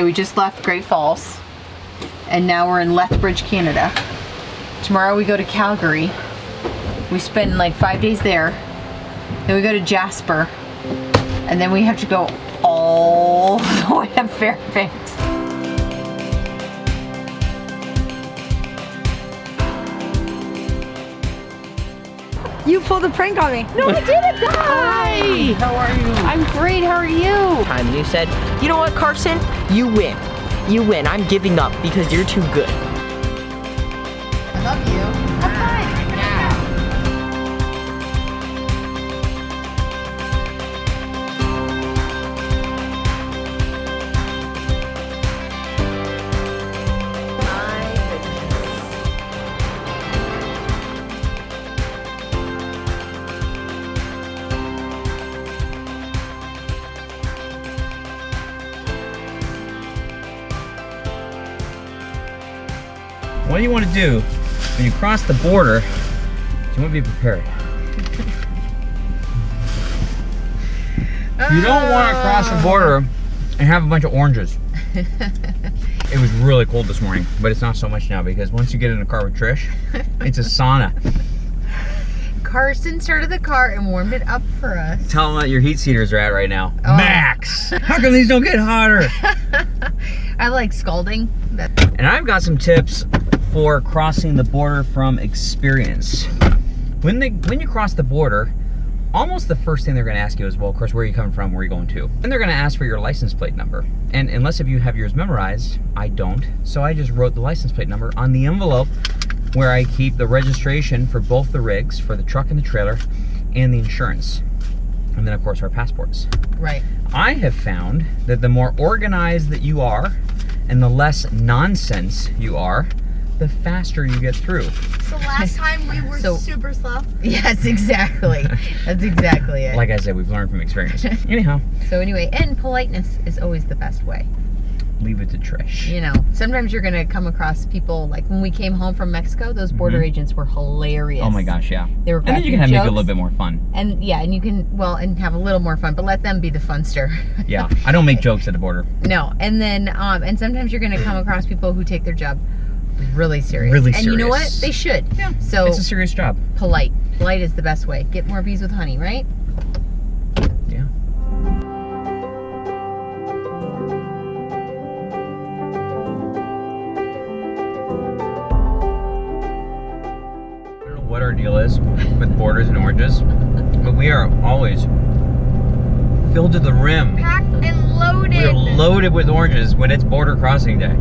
We just left Great Falls and now we're in Lethbridge, Canada. Tomorrow we go to Calgary. We spend like 5 days there. Then we go to Jasper and then we have to go all the way to Fairbanks. You pulled a prank on me. No, I didn't. Hi. How are you? I'm great. How are you? Time you said, you know what, Carson? You win. You win. I'm giving up because you're too good. I love you. Have fun. Yeah. What do you want to do when you cross the border? You want to be prepared. You don't want to cross the border and have a bunch of oranges. It was really cold this morning, but it's not so much now because once you get in a car with Trish, it's a sauna. Carson started the car and warmed it up for us. Tell them what your heat seaters are at right now. Oh. Max! How come these don't get hotter? I like scalding. And I've got some tips for crossing the border from experience. When you cross the border, almost the first thing they're going to ask you is, well, of course, where are you coming from, where are you going to? And they're going to ask for your license plate number. And unless if you have yours memorized, I don't. So I just wrote the license plate number on the envelope where I keep the registration for both the rigs, for the truck and the trailer, and the insurance. And then, of course, our passports. Right. I have found that the more organized that you are and the less nonsense you are, the faster you get through. So last time we were super slow. Yes, exactly. That's exactly it. Like I said, we've learned from experience. Anyhow. So anyway, and politeness is always the best way. Leave it to Trish. You know, sometimes you're gonna come across people, like when we came home from Mexico, those border agents were hilarious. Oh my gosh, yeah. They were and then you can make it a little bit more fun. And yeah, and you can, well, and have a little more fun, but let them be the funster. Yeah, I don't make jokes at the border. No, and then, and sometimes you're gonna come across people who take their job really serious. Really and you know what? They should. Yeah, so it's a serious job. Polite. Polite is the best way. Get more bees with honey, right? Yeah. I don't know what our deal is with borders and oranges, but we are always filled to the rim. Packed and loaded. We are loaded with oranges when it's border crossing day.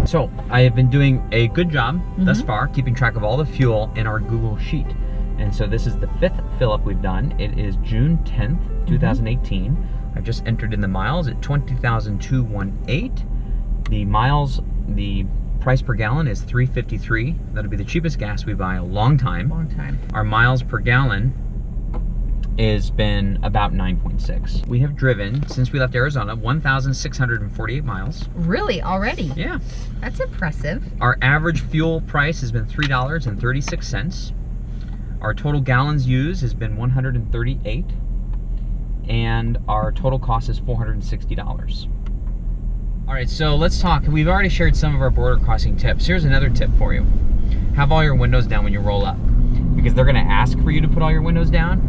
So I have been doing a good job thus far, keeping track of all the fuel in our Google Sheet. And so this is the 5th fill-up we've done. It is June 10th, 2018. I've just entered in the miles at 20,218. The miles, the price per gallon is $3.53. That'll be the cheapest gas we buy in a long time. Our miles per gallon has been about 9.6. We have driven, since we left Arizona, 1,648 miles. Really? Already? Yeah. That's impressive. Our average fuel price has been $3.36. Our total gallons used has been 138. And our total cost is $460. All right, so let's talk. We've already shared some of our border crossing tips. Here's another tip for you. Have all your windows down when you roll up, because they're gonna ask for you to put all your windows down.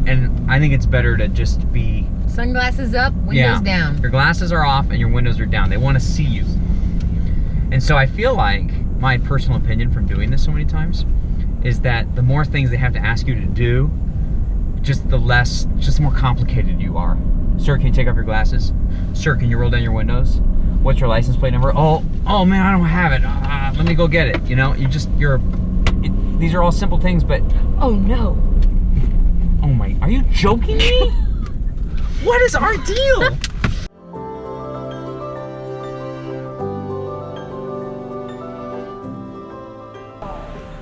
And I think it's better to just be... Sunglasses up, windows down. Your glasses are off and your windows are down. They want to see you. And so I feel like, my personal opinion from doing this so many times, is that the more things they have to ask you to do, just the more complicated you are. Sir, can you take off your glasses? Sir, can you roll down your windows? What's your license plate number? Oh man, I don't have it. Let me go get it. You know, these are all simple things, but... Oh no. Oh my, are you joking me? What is our deal?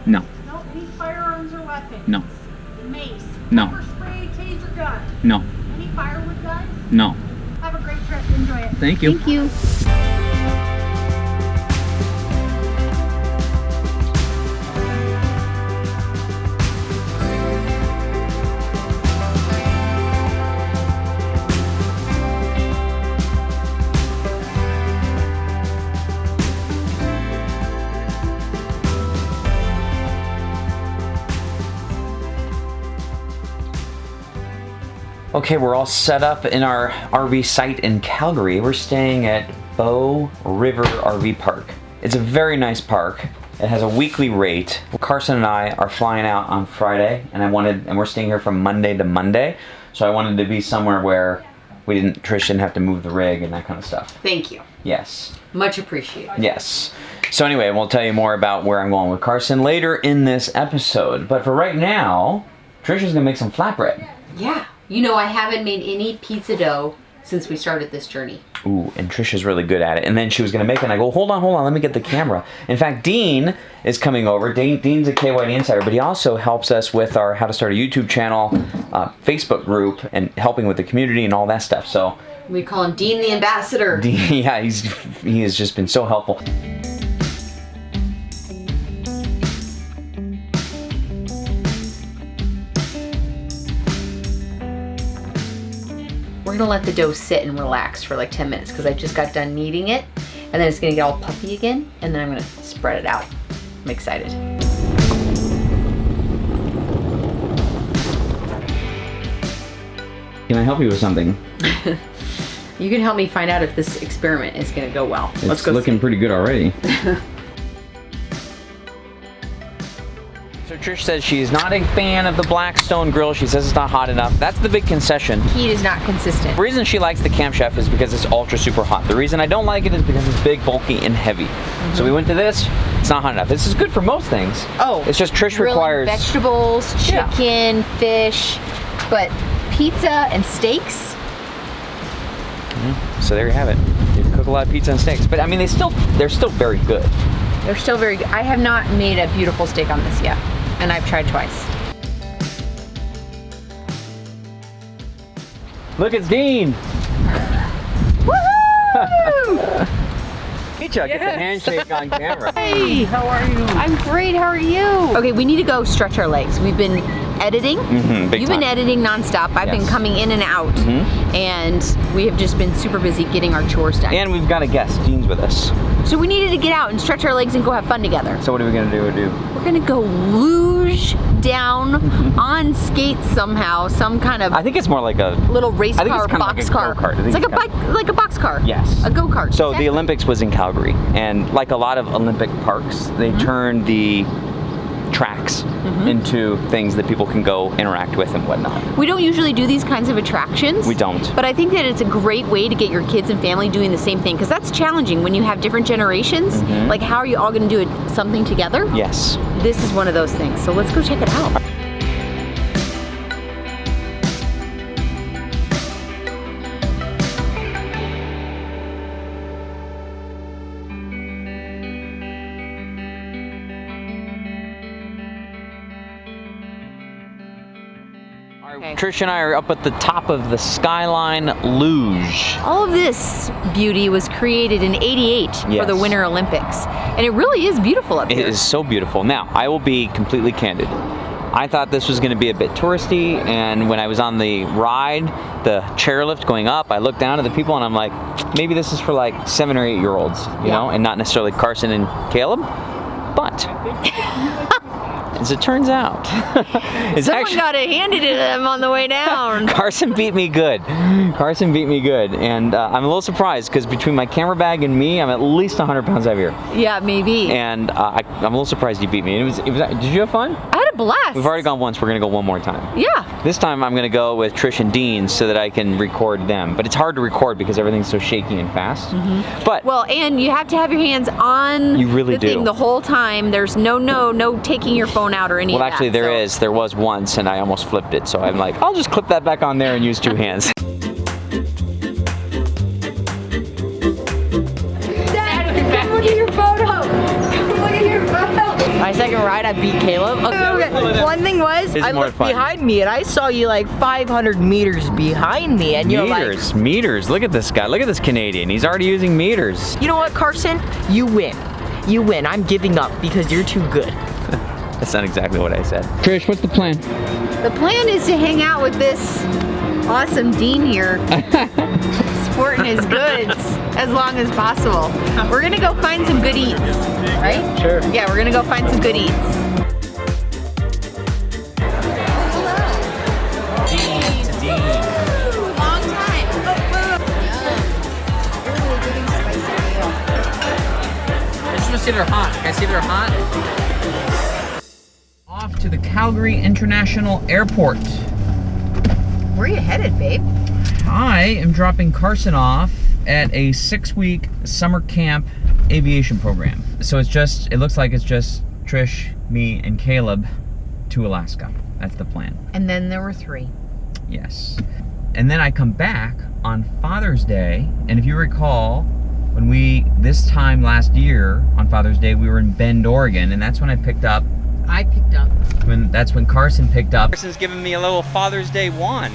No. No, these firearms are weapons. No. Mace. No. Pepper spray, taser gun. No. Any firewood guns? No. Have a great trip. Enjoy it. Thank you. Thank you. Okay, we're all set up in our RV site in Calgary. We're staying at Bow River RV Park. It's a very nice park. It has a weekly rate. Carson and I are flying out on Friday, and we're staying here from Monday to Monday. So I wanted to be somewhere where Trish didn't have to move the rig and that kind of stuff. Thank you. Yes. Much appreciated. Yes. So anyway, we'll tell you more about where I'm going with Carson later in this episode. But for right now, Trish is gonna make some flatbread. Yeah. You know, I haven't made any pizza dough since we started this journey. Ooh, and Trish is really good at it. And then she was gonna make it, and I go, hold on, let me get the camera. In fact, Dean is coming over. Dean's a KYD insider, but he also helps us with our How to Start a YouTube channel, Facebook group, and helping with the community and all that stuff. So we call him Dean the Ambassador. Dean, yeah, he has just been so helpful. We're gonna let the dough sit and relax for like 10 minutes because I just got done kneading it, and then it's gonna get all puffy again, and then I'm gonna spread it out. I'm excited. Can I help you with something? You can help me find out if this experiment is gonna go well. It's looking pretty good already. So Trish says she's not a fan of the Blackstone grill. She says it's not hot enough. That's the big concession. Heat is not consistent. The reason she likes the Camp Chef is because it's ultra super hot. The reason I don't like it is because it's big, bulky, and heavy. So we went to this. It's not hot enough. This is good for most things. Oh. It's just Trish grilling requires vegetables, chicken, fish, but pizza and steaks. So there you have it. You cook a lot of pizza and steaks, but I mean they're still very good. They're still very good. I have not made a beautiful steak on this yet, and I've tried twice. Look, it's Dean. Woohoo! Hey Chuck, get the handshake on camera. Hey, how are you? I'm great. How are you? Okay, we need to go stretch our legs. We've been editing. You've been editing nonstop. I've been coming in and out, and we have just been super busy getting our chores done. And we've got a guest. Dean's with us. So we needed to get out and stretch our legs and go have fun together. So what are we gonna do? We're gonna go luge down on skates somehow. Some kind of. I think it's more like a little race car, box car. It's like a bike, like a box car. Yes. A go-kart. So the Olympics was in Calgary, and like a lot of Olympic parks, they turned the tracks into things that people can go interact with and whatnot. We don't usually do these kinds of attractions. We don't. But I think that it's a great way to get your kids and family doing the same thing, because that's challenging when you have different generations. Like, how are you all going to do something together? Yes. This is one of those things. So let's go check it out. Okay. Trish and I are up at the top of the Skyline Luge. All of this beauty was created in '88 for the Winter Olympics. And it really is beautiful up here. It is so beautiful. Now, I will be completely candid. I thought this was going to be a bit touristy, and when I was on the ride, the chairlift going up, I looked down at the people and I'm like, maybe this is for like 7 or 8 year olds, you know, and not necessarily Carson and Caleb. But as it turns out, someone got it handed to them on the way down. Carson beat me good. And I'm a little surprised because between my camera bag and me, I'm at least 100 pounds heavier. Yeah, maybe. And I'm a little surprised you beat me. It was. Did you have fun? I had a blast. We've already gone once. We're gonna go one more time. Yeah. This time I'm gonna go with Trish and Dean so that I can record them. But it's hard to record because everything's so shaky and fast. But well, and you have to have your hands on the thing the whole time. There's no taking your phone out or any of that. Well, actually there was once, and I almost flipped it. So I'm like, I'll just clip that back on there and use 2 hands. Look at your photo. Look at your photo. My second ride, I beat Caleb. Okay. One thing was, I looked behind me and I saw you like 500 meters behind me, and you're like, meters. Look at this guy. Look at this Canadian. He's already using meters. You know what, Carson? You win. You win. I'm giving up because you're too good. That's not exactly what I said. Trish, what's the plan? the plan is to hang out with this awesome Dean here. Sporting his goods as long as possible. We're gonna go find some good eats, right? Sure. Yeah, we're gonna go find some good eats. Dean. see they're hot. I see they're hot. Off to the Calgary International Airport. Where are you headed, babe? I am dropping Carson off at a 6-week summer camp aviation program. So it looks like it's just Trish, me, and Caleb to Alaska. That's the plan. And then there were 3. Yes. And then I come back on Father's Day, and if you recall, this time last year on Father's Day, we were in Bend, Oregon, and that's when I picked up. That's when Carson picked up. Carson's giving me a little Father's Day wand.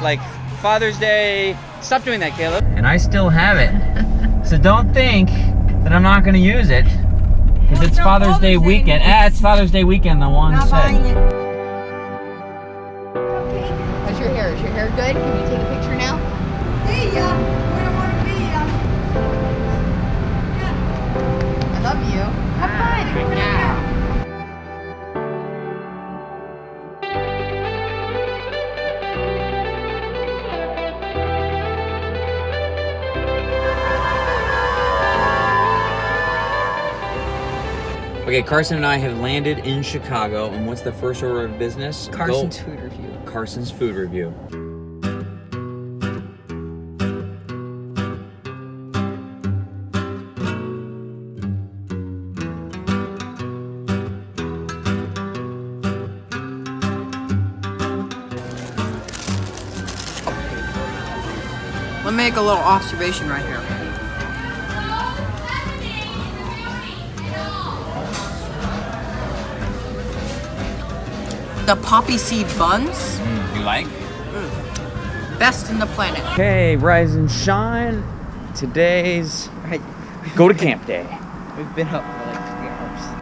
Like, Father's Day, stop doing that, Caleb. And I still have it. So don't think that I'm not gonna use it, because it's Father's Day weekend. It's Father's Day weekend, the wand said. How's your hair? Is your hair good? Can we take a picture now? See ya. Where I want to be ya. I love you. Have fun. Yeah. Okay, Carson and I have landed in Chicago, and what's the first order of business? Carson's food review. Carson's food review. Let me make a little observation right here. The poppy seed buns, You like? best in the planet. Okay, rise and shine. Today's go to camp day. We've been up for like 3 hours.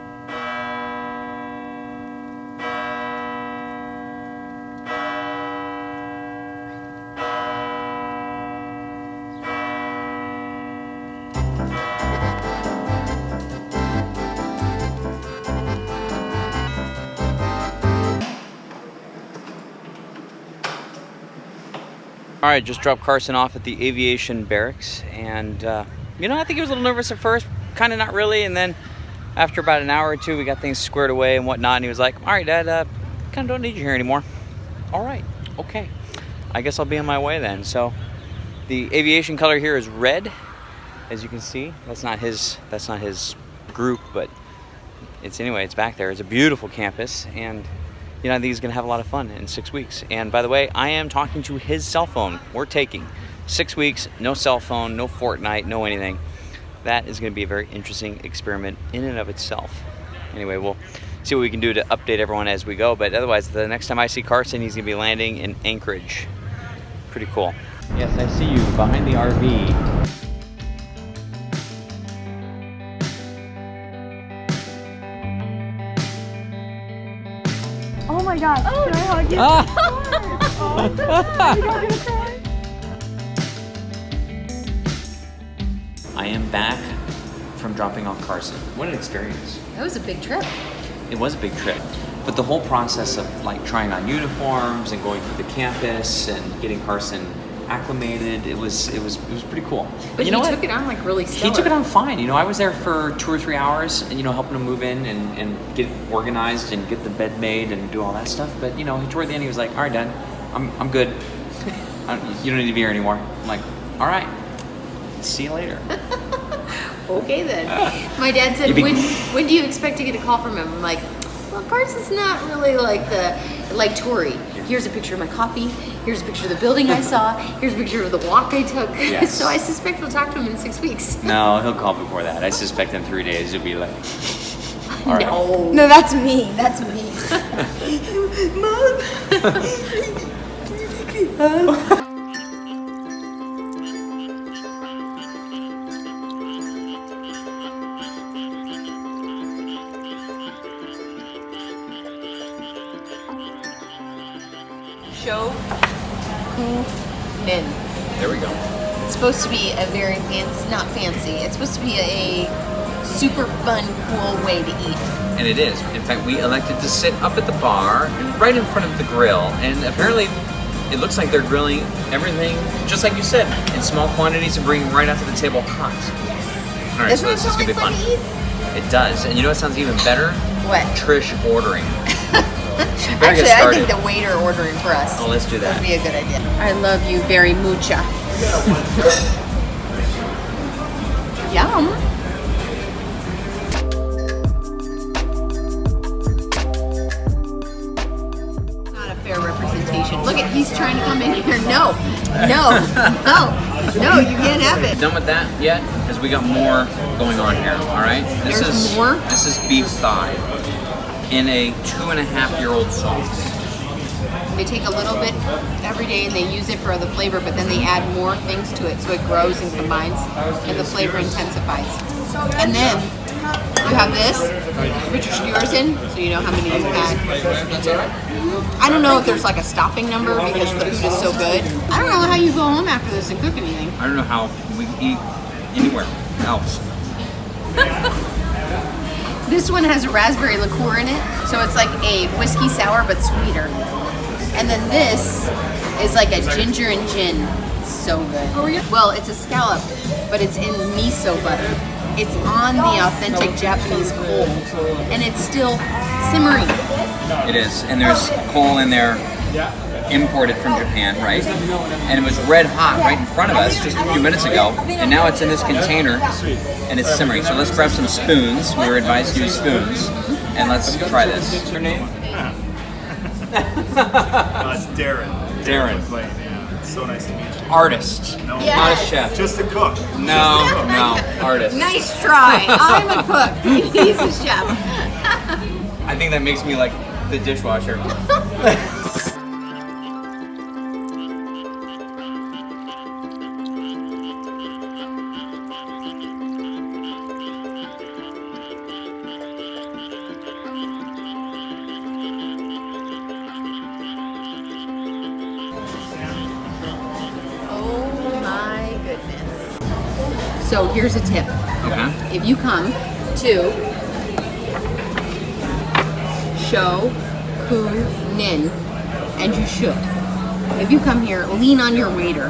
All right, just dropped Carson off at the aviation barracks, and I think he was a little nervous at first, kind of not really, and then after about an hour or two, we got things squared away and whatnot, and he was like, all right, Dad, kind of don't need you here anymore. All right, okay. I guess I'll be on my way then. So the aviation color here is red, as you can see. That's not his group, but it's back there. It's a beautiful campus, and I think he's gonna have a lot of fun in 6 weeks. And by the way, I am talking to his cell phone. We're taking 6 weeks, no cell phone, no Fortnite, no anything. That is gonna be a very interesting experiment in and of itself. Anyway, we'll see what we can do to update everyone as we go. But otherwise, the next time I see Carson, he's gonna be landing in Anchorage. Pretty cool. Yes, I see you behind the RV. Oh my God. Can I hug you? I am back from dropping off Carson. What an experience. That was a big trip. It was a big trip. But the whole process of like trying on uniforms and going through the campus and getting Carson acclimated, it was pretty cool. But you know he what? took it on like really stellar. He took it on fine. I was there for 2 or 3 hours and, helping him move in and get organized and get the bed made and do all that stuff. But, toward the end he was like, all right, Dad, I'm good. You don't need to be here anymore. I'm like, all right, see you later. Okay then. My dad said, when do you expect to get a call from him? I'm like, well, Carson's not really like Tori. Here's a picture of my coffee. Here's a picture of the building I saw. Here's a picture of the walk I took. Yes. So I suspect we'll talk to him in 6 weeks. No, he'll call before that. I suspect in 3 days he'll be like, all right. No, that's me. That's me. Mom. Show who men. There we go. It's supposed to be a very not fancy. It's supposed to be a super fun, cool way to eat. And it is. In fact, we elected to sit up at the bar right in front of the grill. And apparently, it looks like they're grilling everything, just like you said, in small quantities and bringing right out to the table hot. Yes. All right, so this is going to be fun. To eat? It does. And you know what sounds even better? What? Trish ordering. Actually, I think the waiter ordering for us. Oh, let's do that. Would be a good idea. I love you very mucha. Yum. Not a fair representation. Look at, he's trying to come in here. No, you can't have it. Done with that yet? Because we got more going on here. All right. There's more? This is beef thigh in a 2.5-year-old sauce. They take a little bit every day and they use it for the flavor, but then they add more things to it so it grows and combines and the flavor intensifies. And then you have this, put your skewers in so you know how many you've had. I don't know if there's like a stopping number because the food is so good. I don't know how you go home after this and cook anything. I don't know how we eat anywhere else. This one has a raspberry liqueur in it, so it's like a whiskey sour but sweeter. And then this is like a ginger and gin. It's so good. Well, it's a scallop, but it's in miso butter. It's on the authentic Japanese coal, and it's still simmering. It is, and there's coal in there, imported from Japan, right? And it was red hot right in front of us just a few minutes ago, and now it's in this container, and it's simmering. So let's grab some spoons. We were advised to use spoons, and let's try this. What's your name? It's Darren. Darren. McLean, yeah. It's so nice to meet you. Artist. No, Not a chef. just a cook. No, artist. Nice try. I'm a cook. He's a chef. I think that makes me like the dishwasher. So here's a tip. Okay. If you come to Shokunin, and you should, if you come here, lean on your waiter.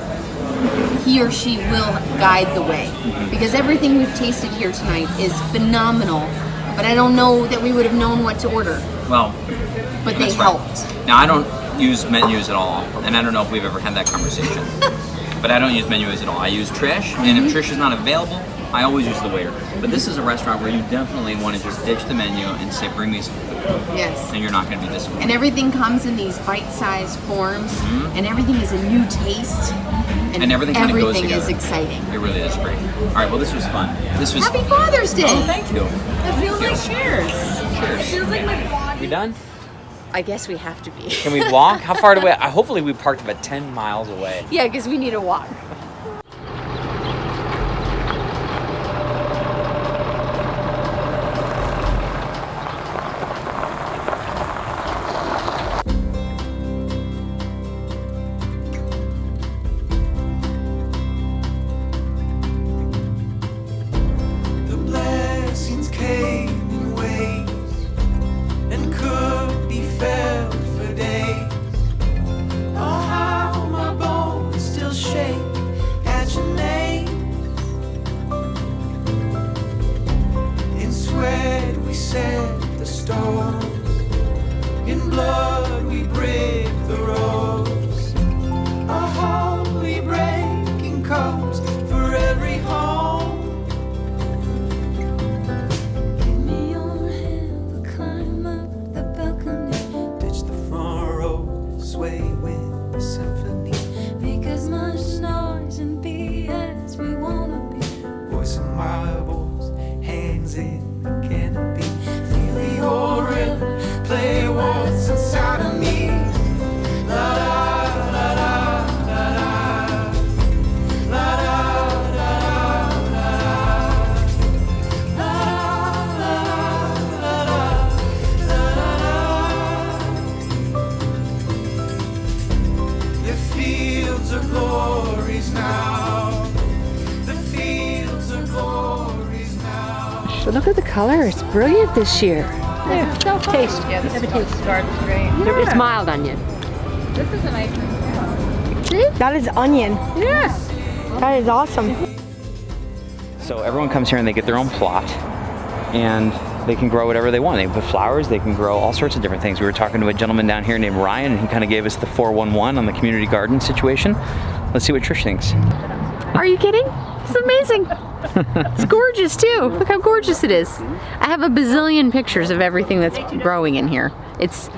He or she will guide the way. Because everything we've tasted here tonight is phenomenal, but I don't know that we would have known what to order. Well, but they helped. Now, I don't use menus at all, and I don't know if we've ever had that conversation. But I don't use menus at all. I use Trish, and if Trish is not available, I always use the waiter. But this is a restaurant where you definitely want to just ditch the menu and say, bring me some food. Yes. And you're not going to be disappointed. And everything comes in these bite-sized forms, and everything is a new taste. And everything kind of goes Everything together. is exciting. It really is great. All right, well, this was fun. This was. Happy Father's Day! Oh, thank you. It feels like cheers. Cheers. It feels like my body. We done? I guess we have to be. Can we walk? How far away? Hopefully we parked about 10 miles away. Yeah, because we need to walk. But look at the color, it's brilliant this year. There, taste. Yeah, this Have a taste. garden's great. It's mild onion. This is a nice one. See? That is onion. Yeah. That is awesome. So everyone comes here and they get their own plot. and they can grow whatever they want. They can put flowers, they can grow all sorts of different things. We were talking to a gentleman down here named Ryan, and he kind of gave us the 411 on the community garden situation. Let's see what Trish thinks. Are you kidding? It's amazing. It's gorgeous too. Look how gorgeous it is. I have a bazillion pictures of everything that's growing in here. It's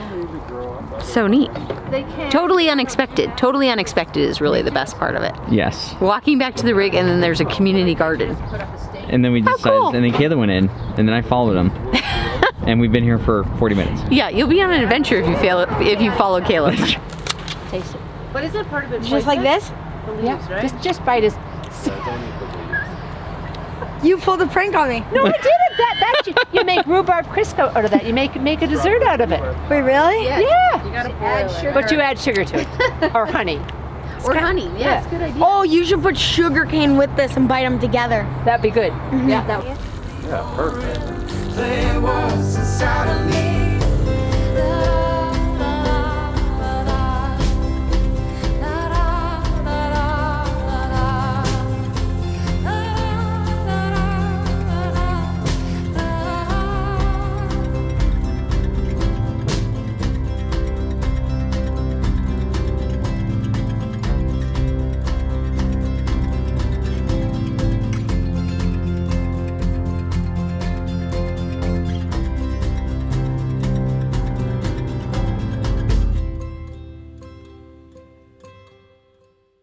so neat. Totally unexpected. Totally unexpected is really the best part of it. Yes. Walking back to the rig, and then there's a community garden. And then we How decided, cool. and then Kayla went in, and then I followed him. And we've been here for 40 minutes. Yeah, you'll be on an adventure if you follow Caleb. Taste it. What is it? Part of it? Just like this? Yeah. Just bite it. You pulled a prank on me. No, I did it. You make rhubarb Crisco out of that. You make a dessert out of it. Wait, really? Yeah. You gotta add sugar. But you add sugar to it. Or honey. Or honey. Yeah, it's a good idea. Oh, you should put sugar cane with this and bite them together. That'd be good. Yeah. Yeah, perfect. There was inside of me